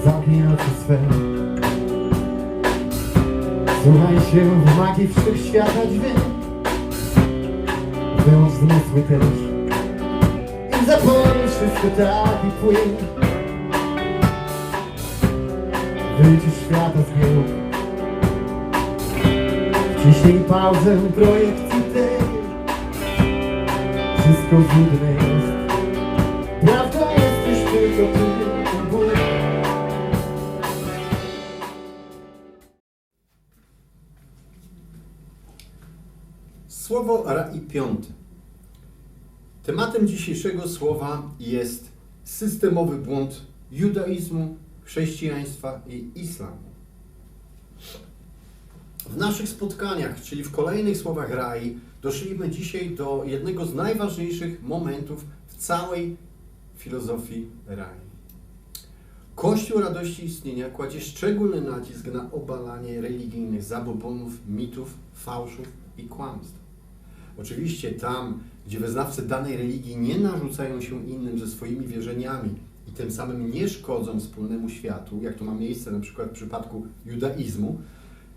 Zamknij oczy swe. Słuchaj się w magii wszechświata dźwięk. Wyłącz zmysły też i zapomnij wszystko tak i płyn. Wyjdź z świata zgiełk. Wciśnij pauzę projekcji tej. Wszystko złudne jest. Prawda jesteś tylko ty, Bóg. Słowo Rai 5. Tematem dzisiejszego słowa jest systemowy błąd judaizmu, chrześcijaństwa i islamu. W naszych spotkaniach, czyli w kolejnych słowach Rai, doszliśmy dzisiaj do jednego z najważniejszych momentów w całej filozofii Rai. Kościół Radości Istnienia kładzie szczególny nacisk na obalanie religijnych zabobonów, mitów, fałszów i kłamstw. Oczywiście tam, gdzie wyznawcy danej religii nie narzucają się innym ze swoimi wierzeniami i tym samym nie szkodzą wspólnemu światu, jak to ma miejsce na przykład w przypadku judaizmu,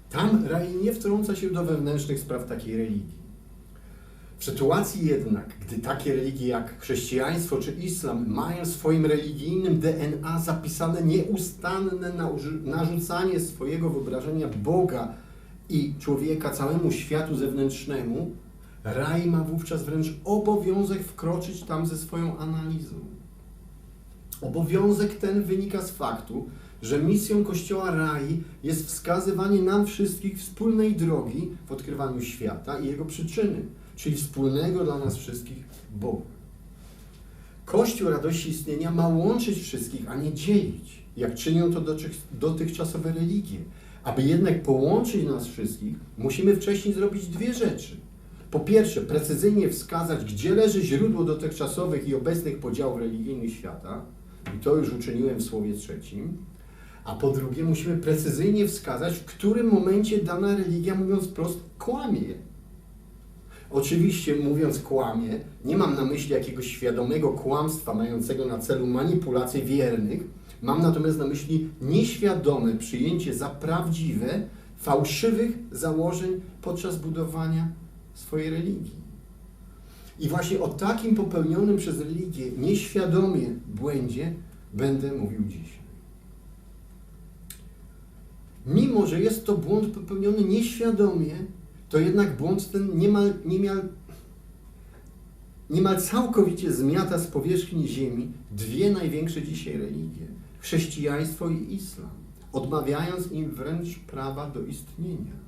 tam Rai nie wtrąca się do wewnętrznych spraw takiej religii. W sytuacji jednak, gdy takie religie jak chrześcijaństwo czy islam mają w swoim religijnym DNA zapisane nieustanne narzucanie swojego wyobrażenia Boga i człowieka całemu światu zewnętrznemu, Rai ma wówczas wręcz obowiązek wkroczyć tam ze swoją analizą. Obowiązek ten wynika z faktu, że misją Kościoła Rai jest wskazywanie nam wszystkich wspólnej drogi w odkrywaniu świata i jego przyczyny, czyli wspólnego dla nas wszystkich Boga. Kościół Radości Istnienia ma łączyć wszystkich, a nie dzielić, jak czynią to dotychczasowe religie. Aby jednak połączyć nas wszystkich, musimy wcześniej zrobić dwie rzeczy. Po pierwsze, precyzyjnie wskazać, gdzie leży źródło dotychczasowych i obecnych podziałów religijnych świata, i to już uczyniłem w słowie trzecim, a po drugie, musimy precyzyjnie wskazać, w którym momencie dana religia, mówiąc wprost, kłamie. Oczywiście, mówiąc kłamie, nie mam na myśli jakiegoś świadomego kłamstwa mającego na celu manipulację wiernych, mam natomiast na myśli nieświadome przyjęcie za prawdziwe fałszywych założeń podczas budowania swojej religii. I właśnie o takim popełnionym przez religię nieświadomie błędzie będę mówił dzisiaj. Mimo że jest to błąd popełniony nieświadomie, to jednak błąd ten niemal całkowicie zmiata z powierzchni ziemi dwie największe dzisiaj religie, chrześcijaństwo i islam, odmawiając im wręcz prawa do istnienia.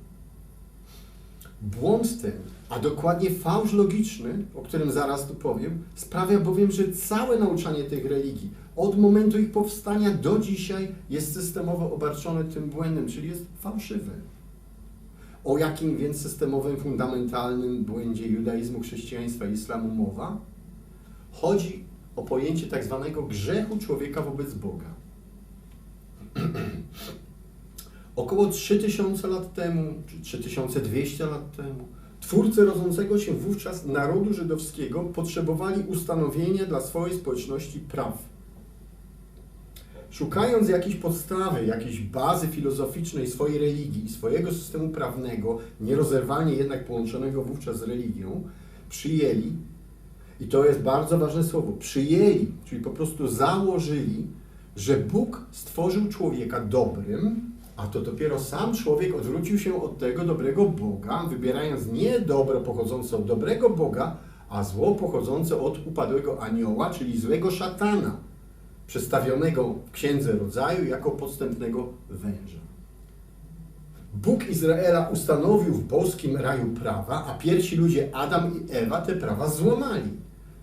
Błąd ten, a dokładnie fałsz logiczny, o którym zaraz tu powiem, sprawia bowiem, że całe nauczanie tych religii od momentu ich powstania do dzisiaj jest systemowo obarczone tym błędem, czyli jest fałszywe. O jakim więc systemowym, fundamentalnym błędzie judaizmu, chrześcijaństwa i islamu mowa? Chodzi o pojęcie tak zwanego grzechu człowieka wobec Boga. Około 3000 lat temu, czy 3200 lat temu, twórcy rodzącego się wówczas narodu żydowskiego potrzebowali ustanowienia dla swojej społeczności praw. Szukając jakiejś podstawy, jakiejś bazy filozoficznej swojej religii i swojego systemu prawnego, nierozerwalnie jednak połączonego wówczas z religią, przyjęli, i to jest bardzo ważne słowo, przyjęli, czyli po prostu założyli, że Bóg stworzył człowieka dobrym, a to dopiero sam człowiek odwrócił się od tego dobrego Boga, wybierając nie dobro pochodzące od dobrego Boga, a zło pochodzące od upadłego anioła, czyli złego szatana, przedstawionego w Księdze Rodzaju jako podstępnego węża. Bóg Izraela ustanowił w boskim raju prawa, a pierwsi ludzie Adam i Ewa te prawa złamali,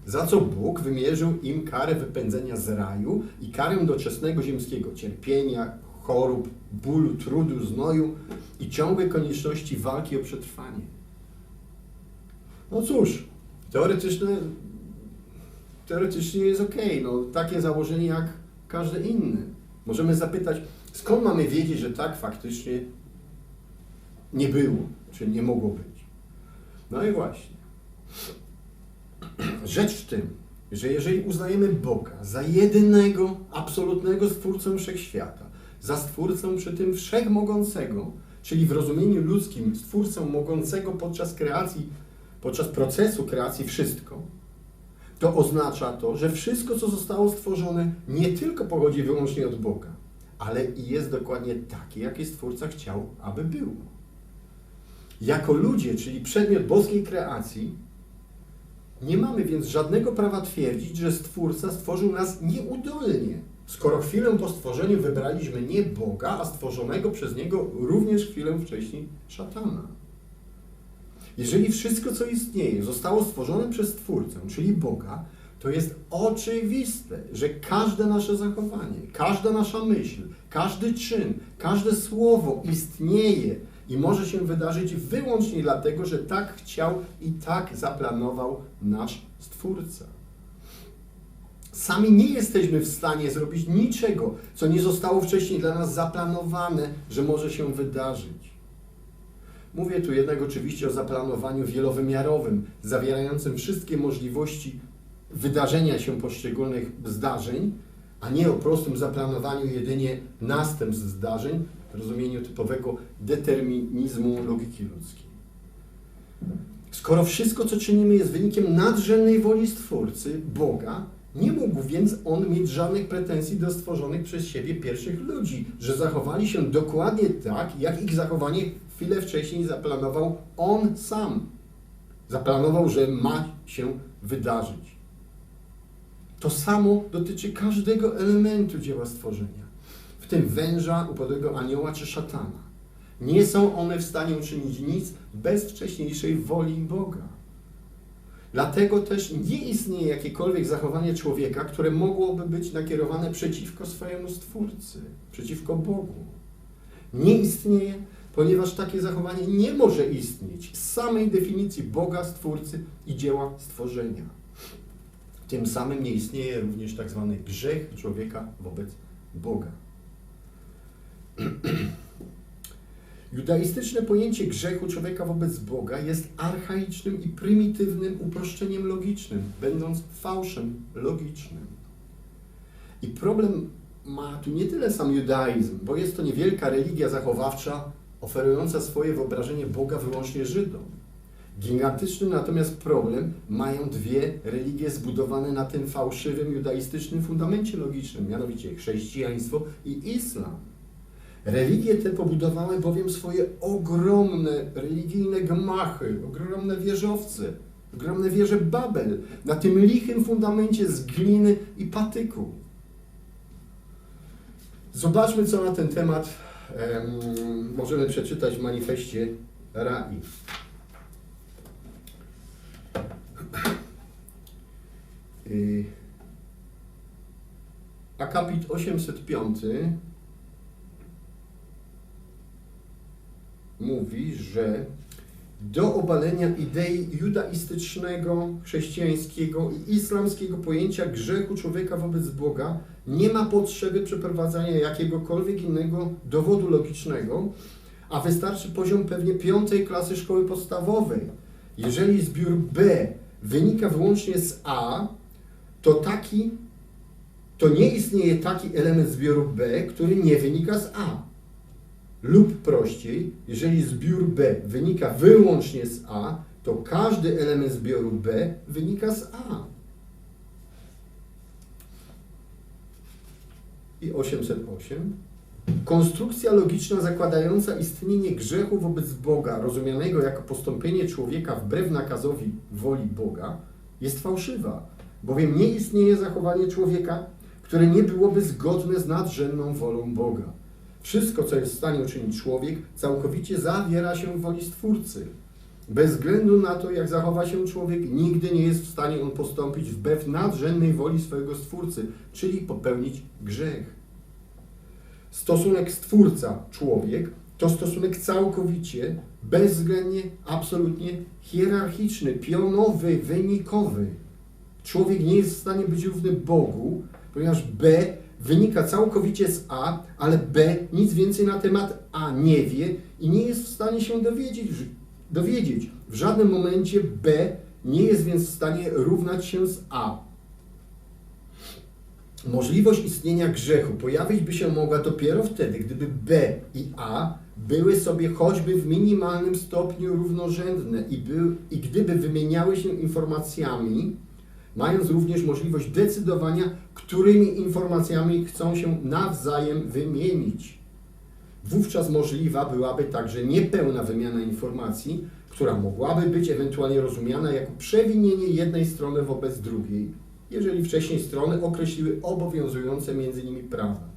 za co Bóg wymierzył im karę wypędzenia z raju i karę doczesnego ziemskiego cierpienia, chorób, bólu, trudu, znoju i ciągłej konieczności walki o przetrwanie. No cóż, teoretycznie jest okej, no takie założenie jak każde inne. Możemy zapytać, skąd mamy wiedzieć, że tak faktycznie nie było, czy nie mogło być. No i właśnie. Rzecz w tym, że jeżeli uznajemy Boga za jedynego, absolutnego Stwórcę Wszechświata, za Stwórcą, przy tym Wszechmogącego, czyli w rozumieniu ludzkim Stwórcą mogącego podczas kreacji, podczas procesu kreacji wszystko, to oznacza to, że wszystko, co zostało stworzone, nie tylko pochodzi wyłącznie od Boga, ale i jest dokładnie takie, jakie Stwórca chciał, aby było. Jako ludzie, czyli przedmiot boskiej kreacji, nie mamy więc żadnego prawa twierdzić, że Stwórca stworzył nas nieudolnie, skoro chwilę po stworzeniu wybraliśmy nie Boga, a stworzonego przez Niego również chwilę wcześniej szatana. Jeżeli wszystko, co istnieje, zostało stworzone przez Stwórcę, czyli Boga, to jest oczywiste, że każde nasze zachowanie, każda nasza myśl, każdy czyn, każde słowo istnieje i może się wydarzyć wyłącznie dlatego, że tak chciał i tak zaplanował nasz Stwórca. Sami nie jesteśmy w stanie zrobić niczego, co nie zostało wcześniej dla nas zaplanowane, że może się wydarzyć. Mówię tu jednak oczywiście o zaplanowaniu wielowymiarowym, zawierającym wszystkie możliwości wydarzenia się poszczególnych zdarzeń, a nie o prostym zaplanowaniu jedynie następstw zdarzeń w rozumieniu typowego determinizmu logiki ludzkiej. Skoro wszystko, co czynimy, jest wynikiem nadrzędnej woli Stwórcy, Boga, nie mógł więc On mieć żadnych pretensji do stworzonych przez siebie pierwszych ludzi, że zachowali się dokładnie tak, jak ich zachowanie chwilę wcześniej zaplanował On sam. Zaplanował, że ma się wydarzyć. To samo dotyczy każdego elementu dzieła stworzenia, w tym węża, upadłego anioła czy szatana. Nie są one w stanie uczynić nic bez wcześniejszej woli Boga. Dlatego też nie istnieje jakiekolwiek zachowanie człowieka, które mogłoby być nakierowane przeciwko swojemu Stwórcy, przeciwko Bogu. Nie istnieje, ponieważ takie zachowanie nie może istnieć z samej definicji Boga, Stwórcy i dzieła stworzenia. Tym samym nie istnieje również tak zwany grzech człowieka wobec Boga. Judaistyczne pojęcie grzechu człowieka wobec Boga jest archaicznym i prymitywnym uproszczeniem logicznym, będąc fałszem logicznym. I problem ma tu nie tyle sam judaizm, bo jest to niewielka religia zachowawcza, oferująca swoje wyobrażenie Boga wyłącznie Żydom. Gigantyczny natomiast problem mają dwie religie zbudowane na tym fałszywym judaistycznym fundamencie logicznym, mianowicie chrześcijaństwo i islam. Religie te pobudowały bowiem swoje ogromne religijne gmachy, ogromne wieżowce, ogromne wieże Babel, na tym lichym fundamencie z gliny i patyku. Zobaczmy, co na ten temat możemy przeczytać w manifestie Rai. Akapit 805 mówi, że do obalenia idei judaistycznego, chrześcijańskiego i islamskiego pojęcia grzechu człowieka wobec Boga nie ma potrzeby przeprowadzania jakiegokolwiek innego dowodu logicznego, a wystarczy poziom pewnie 5. klasy szkoły podstawowej. Jeżeli zbiór B wynika wyłącznie z A, to nie istnieje taki element zbioru B, który nie wynika z A. Lub prościej, jeżeli zbiór B wynika wyłącznie z A, to każdy element zbioru B wynika z A. I 808. Konstrukcja logiczna zakładająca istnienie grzechu wobec Boga, rozumianego jako postąpienie człowieka wbrew nakazowi woli Boga, jest fałszywa, bowiem nie istnieje zachowanie człowieka, które nie byłoby zgodne z nadrzędną wolą Boga. Wszystko, co jest w stanie uczynić człowiek, całkowicie zawiera się w woli Stwórcy. Bez względu na to, jak zachowa się człowiek, nigdy nie jest w stanie on postąpić wbrew nadrzędnej woli swojego Stwórcy, czyli popełnić grzech. Stosunek Stwórca-człowiek to stosunek całkowicie, bezwzględnie, absolutnie hierarchiczny, pionowy, wynikowy. Człowiek nie jest w stanie być równy Bogu, ponieważ B wynika całkowicie z A, ale B nic więcej na temat A nie wie i nie jest w stanie się dowiedzieć. W żadnym momencie B nie jest więc w stanie równać się z A. możliwość istnienia grzechu pojawić by się mogła dopiero wtedy, gdyby B i A były sobie choćby w minimalnym stopniu równorzędne i gdyby wymieniały się informacjami, mając również możliwość decydowania, którymi informacjami chcą się nawzajem wymienić. Wówczas możliwa byłaby także niepełna wymiana informacji, która mogłaby być ewentualnie rozumiana jako przewinienie jednej strony wobec drugiej, jeżeli wcześniej strony określiły obowiązujące między nimi prawa.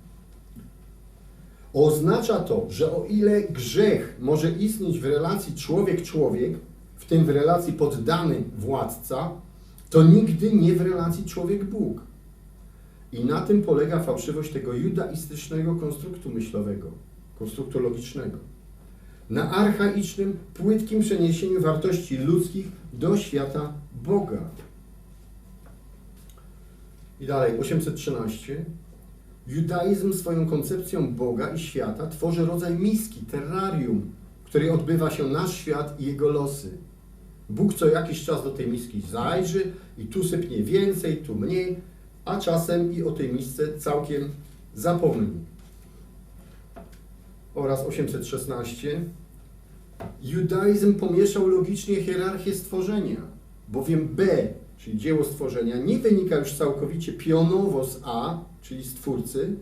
Oznacza to, że o ile grzech może istnieć w relacji człowiek-człowiek, w tym w relacji poddany-władca, to nigdy nie w relacji człowiek-Bóg. I na tym polega fałszywość tego judaistycznego konstruktu myślowego, konstruktu logicznego. Na archaicznym, płytkim przeniesieniu wartości ludzkich do świata Boga. I dalej, 813. Judaizm swoją koncepcją Boga i świata tworzy rodzaj miski, terrarium, w której odbywa się nasz świat i jego losy. Bóg co jakiś czas do tej miski zajrzy i tu sypnie więcej, tu mniej, a czasem i o tej misce całkiem zapomni. Oraz 816. Judaizm pomieszał logicznie hierarchię stworzenia, bowiem B, czyli dzieło stworzenia, nie wynika już całkowicie pionowo z A, czyli Stwórcy,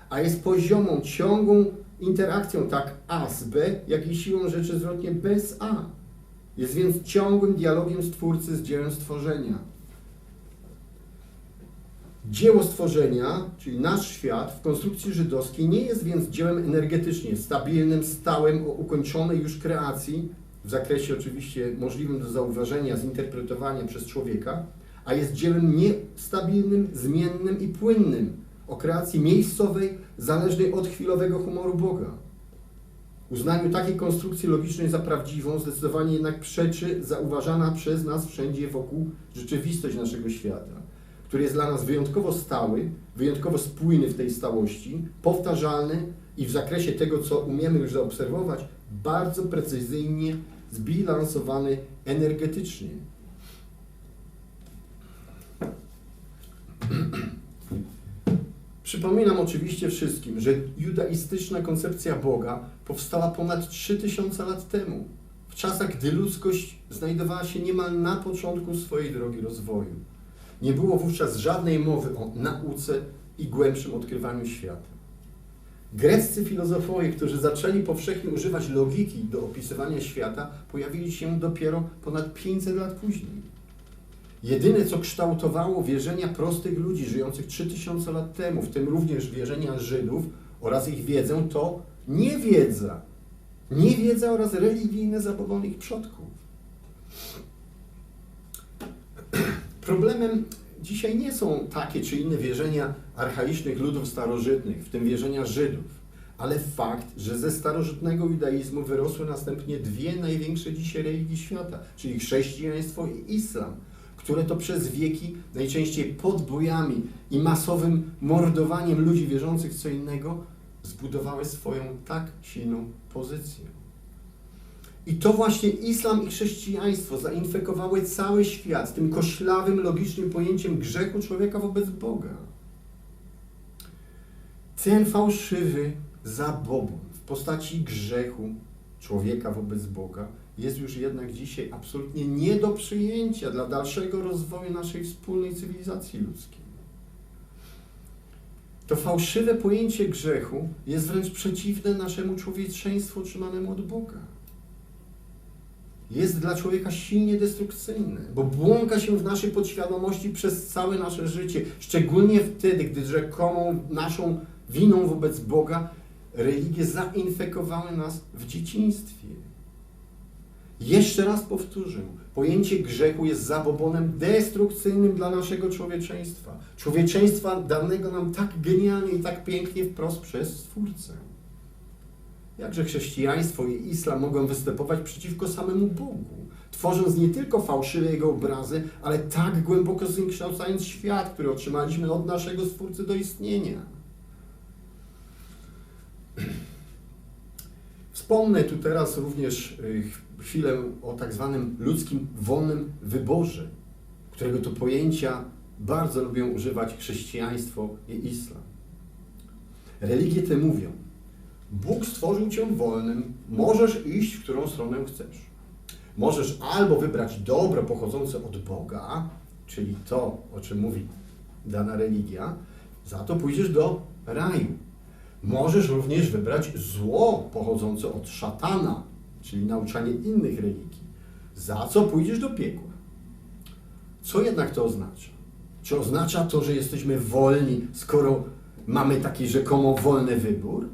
a jest poziomą, ciągłą interakcją tak A z B, jak i siłą rzeczy zwrotnie B z A. Jest więc ciągłym dialogiem Stwórcy z dziełem stworzenia. Dzieło stworzenia, czyli nasz świat, w konstrukcji żydowskiej nie jest więc dziełem energetycznie stabilnym, stałym, o ukończonej już kreacji, w zakresie oczywiście możliwym do zauważenia, zinterpretowania przez człowieka, a jest dziełem niestabilnym, zmiennym i płynnym, o kreacji miejscowej, zależnej od chwilowego humoru Boga. Uznaniu takiej konstrukcji logicznej za prawdziwą zdecydowanie jednak przeczy zauważana przez nas wszędzie wokół rzeczywistość naszego świata, który jest dla nas wyjątkowo stały, wyjątkowo spójny w tej stałości, powtarzalny i w zakresie tego, co umiemy już zaobserwować, bardzo precyzyjnie zbilansowany energetycznie. Przypominam oczywiście wszystkim, że judaistyczna koncepcja Boga powstała ponad 3000 lat temu, w czasach, gdy ludzkość znajdowała się niemal na początku swojej drogi rozwoju. Nie było wówczas żadnej mowy o nauce i głębszym odkrywaniu świata. Greccy filozofowie, którzy zaczęli powszechnie używać logiki do opisywania świata, pojawili się dopiero ponad 500 lat później. Jedyne, co kształtowało wierzenia prostych ludzi żyjących 3000 lat temu, w tym również wierzenia Żydów oraz ich wiedzę, to niewiedza. Niewiedza oraz religijne zabobony ich przodków. Problemem dzisiaj nie są takie czy inne wierzenia archaicznych ludów starożytnych, w tym wierzenia Żydów, ale fakt, że ze starożytnego judaizmu wyrosły następnie dwie największe dzisiaj religii świata, czyli chrześcijaństwo i islam, które to przez wieki, najczęściej podbojami i masowym mordowaniem ludzi wierzących w co innego, zbudowały swoją tak silną pozycję. I to właśnie islam i chrześcijaństwo zainfekowały cały świat tym koślawym, logicznym pojęciem grzechu człowieka wobec Boga. Ten fałszywy zabobon w postaci grzechu człowieka wobec Boga jest już jednak dzisiaj absolutnie nie do przyjęcia dla dalszego rozwoju naszej wspólnej cywilizacji ludzkiej. To fałszywe pojęcie grzechu jest wręcz przeciwne naszemu człowieczeństwu otrzymanemu od Boga. Jest dla człowieka silnie destrukcyjne, bo błąka się w naszej podświadomości przez całe nasze życie, szczególnie wtedy, gdy rzekomą naszą winą wobec Boga religie zainfekowały nas w dzieciństwie. Jeszcze raz powtórzę, pojęcie grzechu jest zabobonem destrukcyjnym dla naszego człowieczeństwa. Człowieczeństwa danego nam tak genialnie i tak pięknie wprost przez Stwórcę. Jakże chrześcijaństwo i islam mogą występować przeciwko samemu Bogu, tworząc nie tylko fałszywe Jego obrazy, ale tak głęboko zniekształcając świat, który otrzymaliśmy od naszego Stwórcy do istnienia. Wspomnę tu teraz również chwilę o tak zwanym ludzkim wolnym wyborze, którego to pojęcia bardzo lubią używać chrześcijaństwo i islam. Religie te mówią: Bóg stworzył cię wolnym, możesz iść, w którą stronę chcesz. Możesz albo wybrać dobro pochodzące od Boga, czyli to, o czym mówi dana religia, za to pójdziesz do raju. Możesz również wybrać zło pochodzące od szatana, czyli nauczanie innych religii, za co pójdziesz do piekła. Co jednak to oznacza? Czy oznacza to, że jesteśmy wolni, skoro mamy taki rzekomo wolny wybór?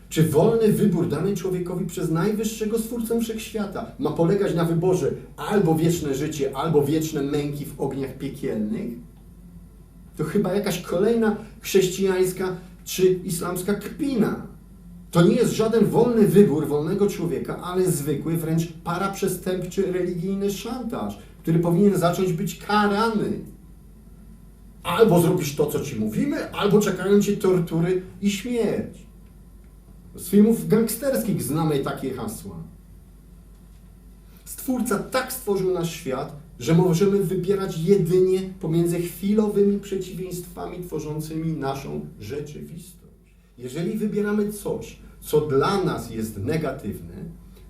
Czy wolny wybór dany człowiekowi przez najwyższego Stwórcę Wszechświata ma polegać na wyborze albo wieczne życie, albo wieczne męki w ogniach piekielnych? To chyba jakaś kolejna chrześcijańska czy islamska kpina. To nie jest żaden wolny wybór wolnego człowieka, ale zwykły, wręcz paraprzestępczy religijny szantaż, który powinien zacząć być karany. Albo zrobisz to, co ci mówimy, albo czekają cię tortury i śmierć. Z filmów gangsterskich znamy takie hasła. Stwórca tak stworzył nasz świat, że możemy wybierać jedynie pomiędzy chwilowymi przeciwieństwami tworzącymi naszą rzeczywistość. Jeżeli wybieramy coś, co dla nas jest negatywne,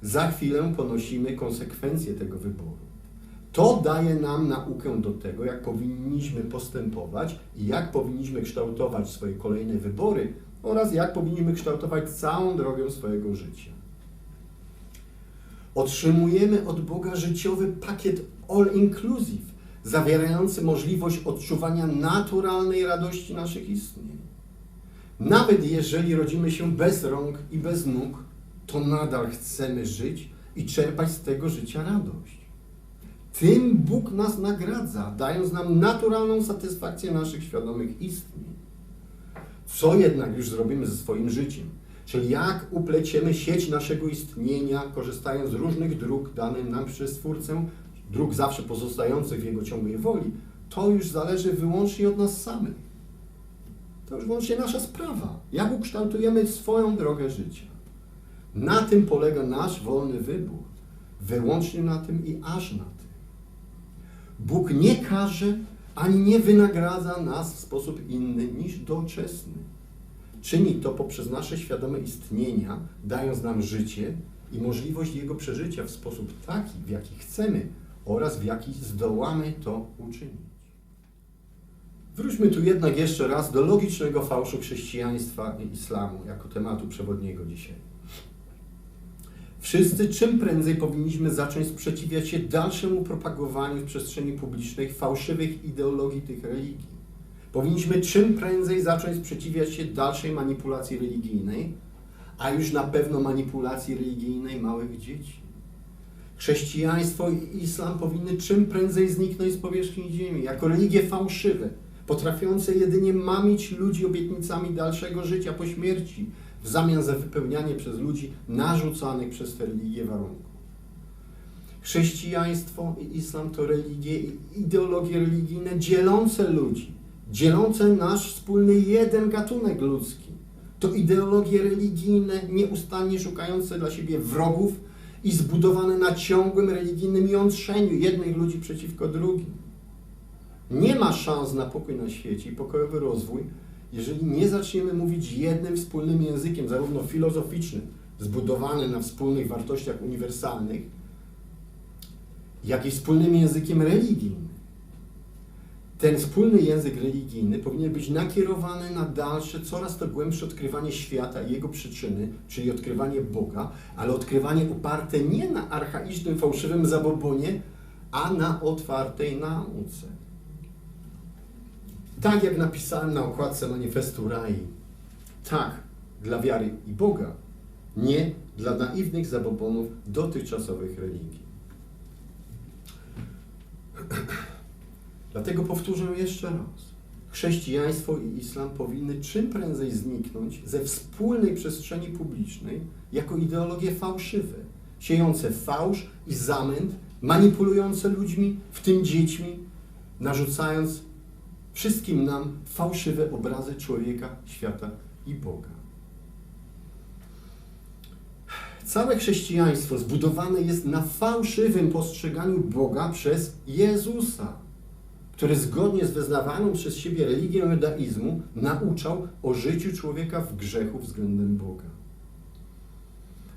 za chwilę ponosimy konsekwencje tego wyboru. To daje nam naukę do tego, jak powinniśmy postępować i jak powinniśmy kształtować swoje kolejne wybory oraz jak powinniśmy kształtować całą drogę swojego życia. Otrzymujemy od Boga życiowy pakiet all-inclusive, zawierający możliwość odczuwania naturalnej radości naszych istnień. Nawet jeżeli rodzimy się bez rąk i bez nóg, to nadal chcemy żyć i czerpać z tego życia radość. Tym Bóg nas nagradza, dając nam naturalną satysfakcję naszych świadomych istnień. Co jednak już zrobimy ze swoim życiem? Czyli jak upleciemy sieć naszego istnienia, korzystając z różnych dróg danych nam przez Stwórcę, dróg zawsze pozostających w Jego ciągłej woli, to już zależy wyłącznie od nas samych. To już wyłącznie nasza sprawa. Jak ukształtujemy swoją drogę życia. Na tym polega nasz wolny wybór. Wyłącznie na tym i aż na tym. Bóg nie karze, ani nie wynagradza nas w sposób inny niż doczesny. Czyni to poprzez nasze świadome istnienia, dając nam życie i możliwość jego przeżycia w sposób taki, w jaki chcemy oraz w jaki zdołamy to uczynić. Wróćmy tu jednak jeszcze raz do logicznego fałszu chrześcijaństwa i islamu jako tematu przewodniego dzisiaj. Wszyscy czym prędzej powinniśmy zacząć sprzeciwiać się dalszemu propagowaniu w przestrzeni publicznej fałszywych ideologii tych religii. Powinniśmy czym prędzej zacząć sprzeciwiać się dalszej manipulacji religijnej, a już na pewno manipulacji religijnej małych dzieci. Chrześcijaństwo i islam powinny czym prędzej zniknąć z powierzchni ziemi, jako religie fałszywe, potrafiące jedynie mamić ludzi obietnicami dalszego życia po śmierci, w zamian za wypełnianie przez ludzi narzucanych przez te religie warunków. Chrześcijaństwo i islam to religie i ideologie religijne dzielące ludzi, dzielące nasz wspólny jeden gatunek ludzki. To ideologie religijne nieustannie szukające dla siebie wrogów i zbudowane na ciągłym religijnym jątrzeniu jednych ludzi przeciwko drugim. Nie ma szans na pokój na świecie i pokojowy rozwój, jeżeli nie zaczniemy mówić jednym wspólnym językiem, zarówno filozoficznym, zbudowanym na wspólnych wartościach uniwersalnych, jak i wspólnym językiem religijnym. Ten wspólny język religijny powinien być nakierowany na dalsze, coraz to głębsze odkrywanie świata i jego przyczyny, czyli odkrywanie Boga, ale odkrywanie oparte nie na archaicznym, fałszywym zabobonie, a na otwartej nauce. Tak jak napisałem na okładce manifestu Rai. Tak dla wiary i Boga, nie dla naiwnych zabobonów dotychczasowych religii. Dlatego powtórzę jeszcze raz. Chrześcijaństwo i islam powinny czym prędzej zniknąć ze wspólnej przestrzeni publicznej jako ideologie fałszywe, siejące fałsz i zamęt, manipulujące ludźmi, w tym dziećmi, narzucając wszystkim nam fałszywe obrazy człowieka, świata i Boga. Całe chrześcijaństwo zbudowane jest na fałszywym postrzeganiu Boga przez Jezusa, który zgodnie z wyznawaną przez siebie religią judaizmu nauczał o życiu człowieka w grzechu względem Boga.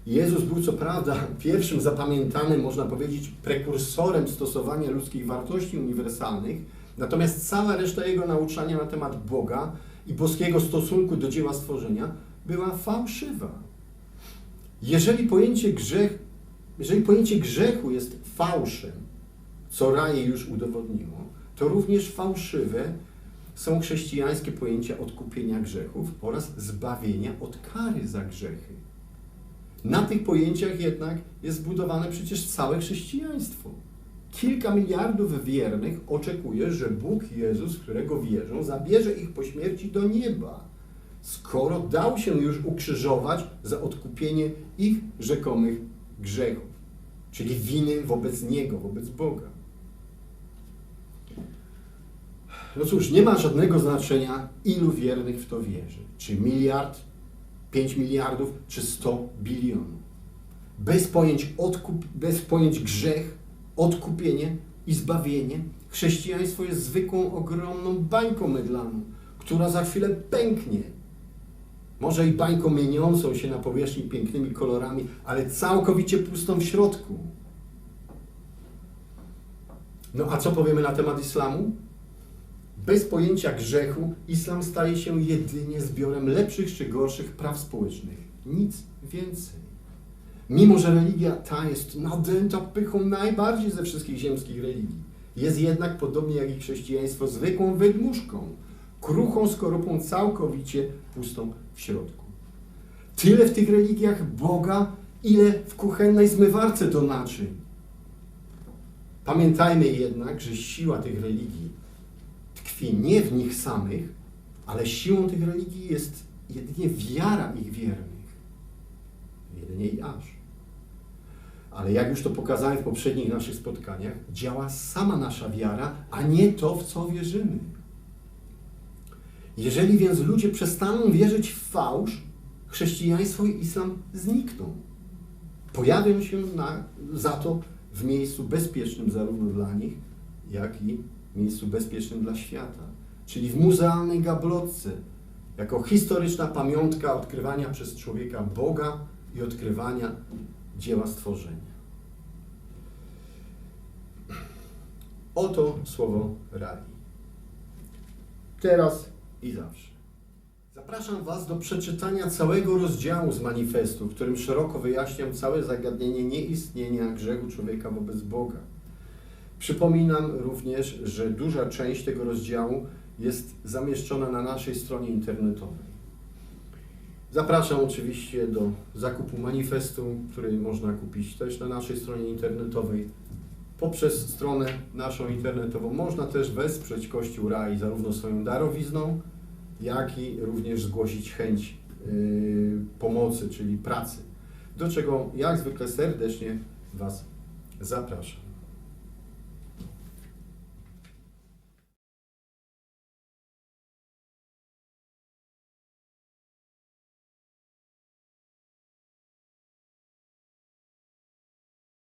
Jezus był co prawda pierwszym zapamiętanym, można powiedzieć, prekursorem stosowania ludzkich wartości uniwersalnych, natomiast cała reszta jego nauczania na temat Boga i boskiego stosunku do dzieła stworzenia była fałszywa. Jeżeli pojęcie grzechu jest fałszem, co Raje już udowodniło, to również fałszywe są chrześcijańskie pojęcia odkupienia grzechów oraz zbawienia od kary za grzechy. Na tych pojęciach jednak jest zbudowane przecież całe chrześcijaństwo. Kilka miliardów wiernych oczekuje, że Bóg Jezus, w którego wierzą, zabierze ich po śmierci do nieba, skoro dał się już ukrzyżować za odkupienie ich rzekomych grzechów, czyli winy wobec Niego, wobec Boga. No cóż, nie ma żadnego znaczenia, ilu wiernych w to wierzy. Czy miliard, 5 miliardów, czy 100 bilionów. Bez pojęć grzech, odkupienie i zbawienie, chrześcijaństwo jest zwykłą, ogromną bańką mydlaną, która za chwilę pęknie. Może i bańką mieniącą się na powierzchni pięknymi kolorami, ale całkowicie pustą w środku. No a co powiemy na temat islamu? Bez pojęcia grzechu islam staje się jedynie zbiorem lepszych czy gorszych praw społecznych. Nic więcej. Mimo że religia ta jest nadęta pychą najbardziej ze wszystkich ziemskich religii, jest jednak, podobnie jak i chrześcijaństwo, zwykłą wydmuszką, kruchą skorupą, całkowicie pustą w środku. Tyle w tych religiach Boga, ile w kuchennej zmywarce do naczyń. Pamiętajmy jednak, że siła tych religii tkwi nie w nich samych, ale siłą tych religii jest jedynie wiara ich wiernych. Jedynie i aż. Ale jak już to pokazałem w poprzednich naszych spotkaniach, działa sama nasza wiara, a nie to, w co wierzymy. Jeżeli więc ludzie przestaną wierzyć w fałsz, chrześcijaństwo i islam znikną. Pojawią się za to w miejscu bezpiecznym zarówno dla nich, jak i miejscu bezpiecznym dla świata, czyli w muzealnej gablotce, jako historyczna pamiątka odkrywania przez człowieka Boga i odkrywania dzieła stworzenia. Oto słowo Rai. Teraz i zawsze. Zapraszam Was do przeczytania całego rozdziału z manifestu, w którym szeroko wyjaśniam całe zagadnienie nieistnienia grzechu człowieka wobec Boga. Przypominam również, że duża część tego rozdziału jest zamieszczona na naszej stronie internetowej. Zapraszam oczywiście do zakupu manifestu, który można kupić też na naszej stronie internetowej. Poprzez stronę naszą internetową można też wesprzeć Kościół Rai zarówno swoją darowizną, jak i również zgłosić chęć pomocy, czyli pracy, do czego jak zwykle serdecznie Was zapraszam.